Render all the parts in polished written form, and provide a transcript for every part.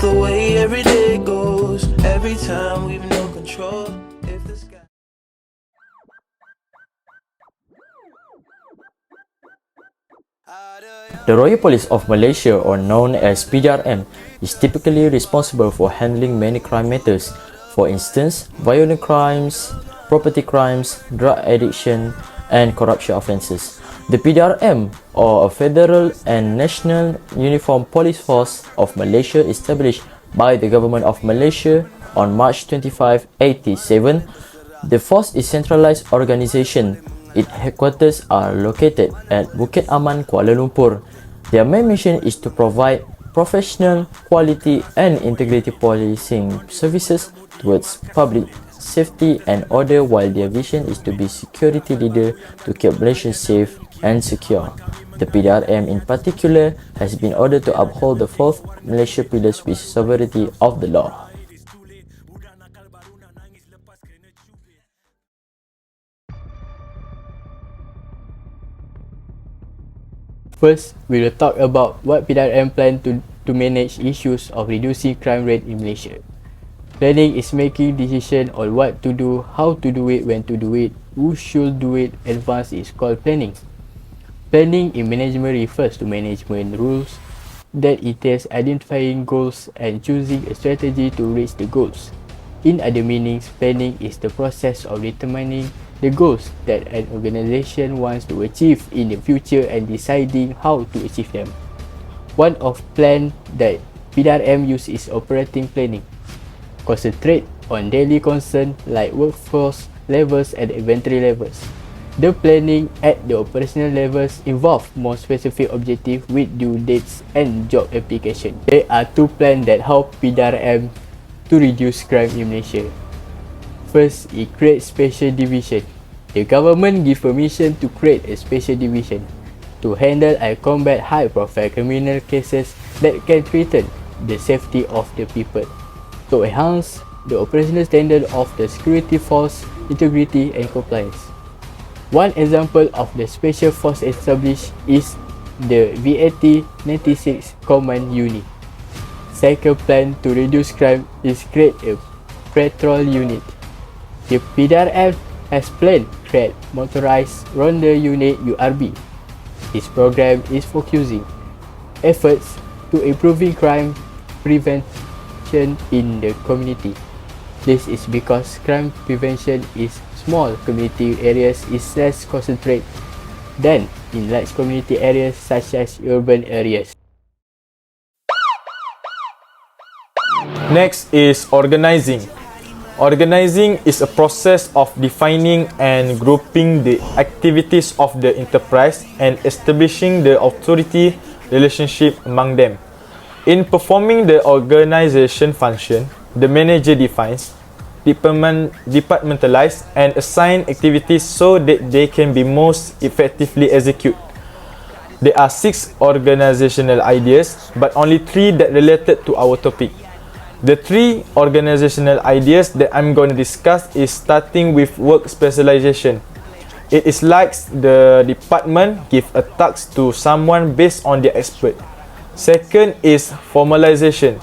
the way every day goes. Every time we've no control. If the sky The Royal Police of Malaysia, or known as PDRM, is typically responsible for handling many crime matters. For instance, violent crimes, property crimes, drug addiction, and corruption offences. The PDRM, or a Federal and National Uniform Police Force of Malaysia, established by the Government of Malaysia on March 25, 1987. The force is a centralised organisation. Its headquarters are located at Bukit Aman, Kuala Lumpur. Their main mission is to provide professional, quality and integrity policing services towards public safety and order, while their vision is to be security leader to keep Malaysia safe and secure. The PDRM in particular has been ordered to uphold the fourth Malaysia pillars with sovereignty of the law. First, we will talk about what PDRM plan to manage issues of reducing crime rate in Malaysia. Planning is making decision on what to do, how to do it, when to do it, who should do it. Advance is called planning. Planning in management refers to management rules that entails identifying goals and choosing a strategy to reach the goals. In other meanings, planning is the process of determining the goals that an organization wants to achieve in the future and deciding how to achieve them. One of plan that PDRM use is operating planning. Concentrate on daily concern like workforce levels and inventory levels. The planning at the operational levels involve more specific objectives with due dates and job application. There are two plans that help PDRM to reduce crime in Malaysia. First, it creates special division. The government gives permission to create a special division to handle and combat high-profile criminal cases that can threaten the safety of the people, to enhance the operational standard of the security force, integrity and compliance. One example of the special force established is the VAT 96 Command Unit. Second plan to reduce crime is create a patrol unit. The PDRM has planned to create motorized Ronda Unit URB. This program is focusing efforts to improving crime prevention in the community. This is because crime prevention in small community areas is less concentrated than in large community areas such as urban areas. Next is organizing. Organizing is a process of defining and grouping the activities of the enterprise and establishing the authority relationship among them. In performing the organization function, the manager defines, departmentalize and assign activities so that they can be most effectively executed. There are 6 organizational ideas, but only 3 that related to our topic. The 3 organizational ideas that I'm going to discuss is starting with work specialization. It is like the department give a task to someone based on their expert. Second is formalization.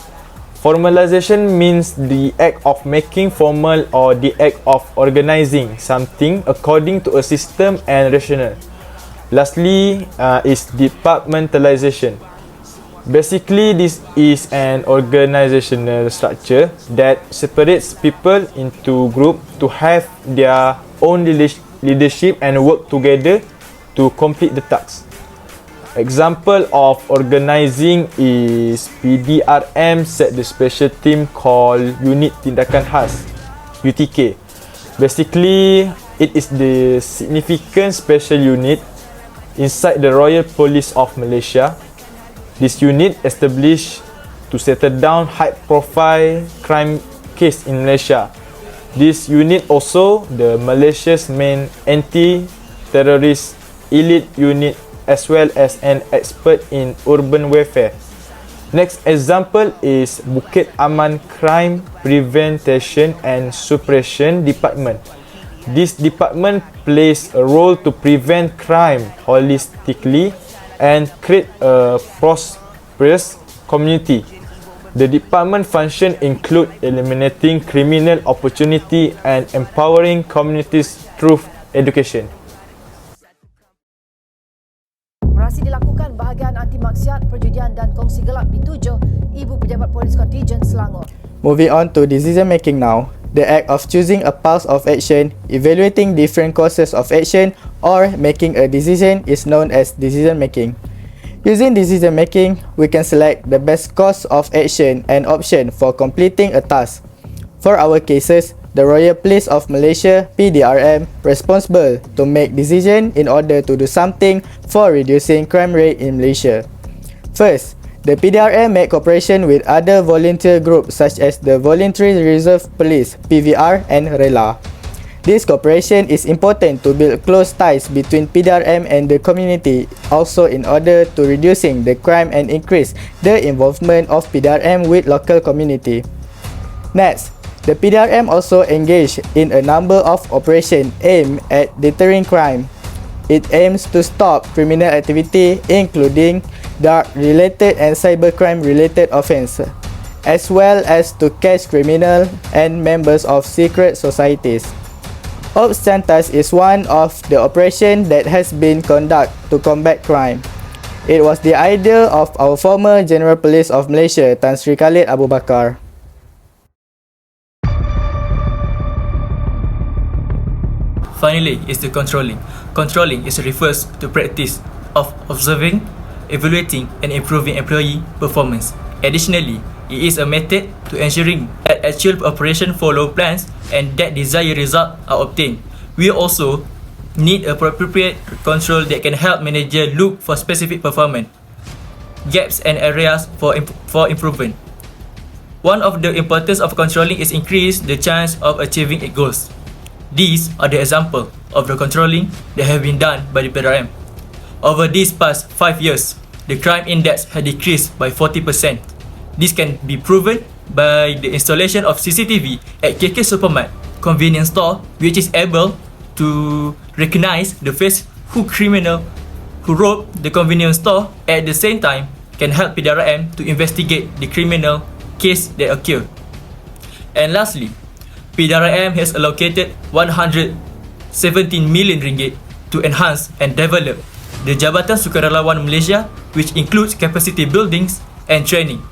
Formalization means the act of making formal or the act of organizing something according to a system and rationale. Lastly is departmentalization. Basically, this is an organizational structure that separates people into groups to have their own leadership and work together to complete the task. Example of organizing is PDRM set the special team called Unit Tindakan Khas, UTK. Basically, it is the significant special unit inside the Royal Police of Malaysia. This unit established to settle down high-profile crime case in Malaysia. This unit also the Malaysia's main anti-terrorist elite unit as well as an expert in urban warfare. Next example is Bukit Aman Crime Prevention and Suppression Department. This department plays a role to prevent crime holistically and create a prosperous community. The department function include eliminating criminal opportunity and empowering communities through education. Operasi dilakukan bahagian anti maksiat, perjudian dan kongsi gelap di-7 Ibu Pejabat Polis Kontijen Selangor. Moving on to decision making now. The act of choosing a path of action, evaluating different courses of action, or making a decision is known as decision making. Using decision making, we can select the best course of action and option for completing a task. For our cases, the Royal Police of Malaysia (PDRM) responsible to make decision in order to do something for reducing crime rate in Malaysia. First, the PDRM make cooperation with other volunteer groups such as the Voluntary Reserve Police (PVR) and RELA. This cooperation is important to build close ties between PDRM and the community, also in order to reducing the crime and increase the involvement of PDRM with local community. Next, the PDRM also engaged in a number of operations aimed at deterring crime. It aims to stop criminal activity including drug-related and cybercrime-related offences, as well as to catch criminals and members of secret societies. Ops Chantas is one of the operations that has been conducted to combat crime. It was the idea of our former General Police of Malaysia, Tan Sri Khalid Abu Bakar. Finally, is the controlling. Controlling is refers to practice of observing, evaluating, and improving employee performance. Additionally, it is a method to ensuring that actual operation follow plans and that desired result are obtained. We also need appropriate control that can help manager look for specific performance gaps and areas for improvement. One of the importance of controlling is increase the chance of achieving its goals. These are the example of the controlling that have been done by the PDRM. Over these past 5 years, the crime index has decreased by 40%. This can be proven by the installation of CCTV at KK Supermart convenience store, which is able to recognize the face who criminal who robbed the convenience store. At the same time, can help PDRM to investigate the criminal case that occurred. And lastly, PDRM has allocated 117 million ringgit to enhance and develop the Jabatan Sukarelawan Malaysia, which includes capacity buildings and training.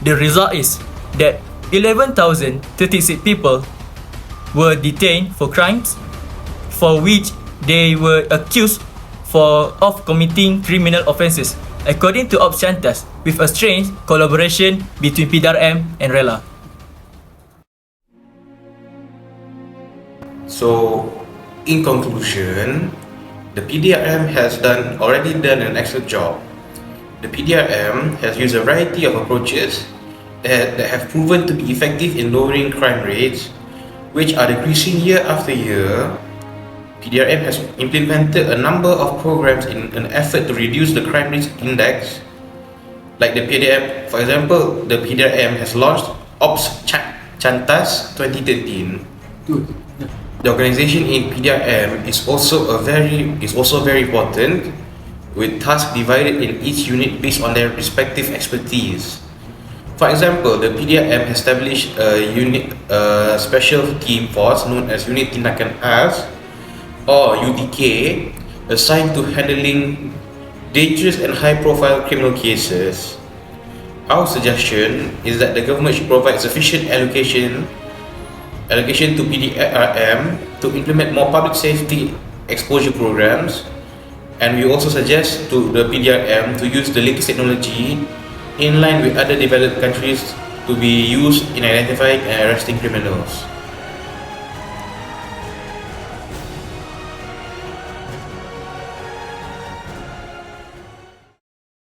The result is that 11,036 people were detained for crimes for which they were accused of committing criminal offences, according to Ops Chantas, with a strange collaboration between PDRM and RELA. So, in conclusion, the PDRM has already done an excellent job. The PDRM has used a variety of approaches that have proven to be effective in lowering crime rates, which are decreasing year after year. PDRM has implemented a number of programs in an effort to reduce the crime rate index. Like the PDRM, for example, the PDRM has launched Ops Chantas 2013. The organization in PDRM is also very important, with tasks divided in each unit based on their respective expertise. For example, the PDRM has established a special team force known as Unit Tindakan Khas or UTK, assigned to handling dangerous and high-profile criminal cases. Our suggestion is that the government should provide sufficient allocation to PDRM to implement more public safety exposure programs, and we also suggest to the PDRM to use the latest technology in line with other developed countries to be used in identifying and arresting criminals.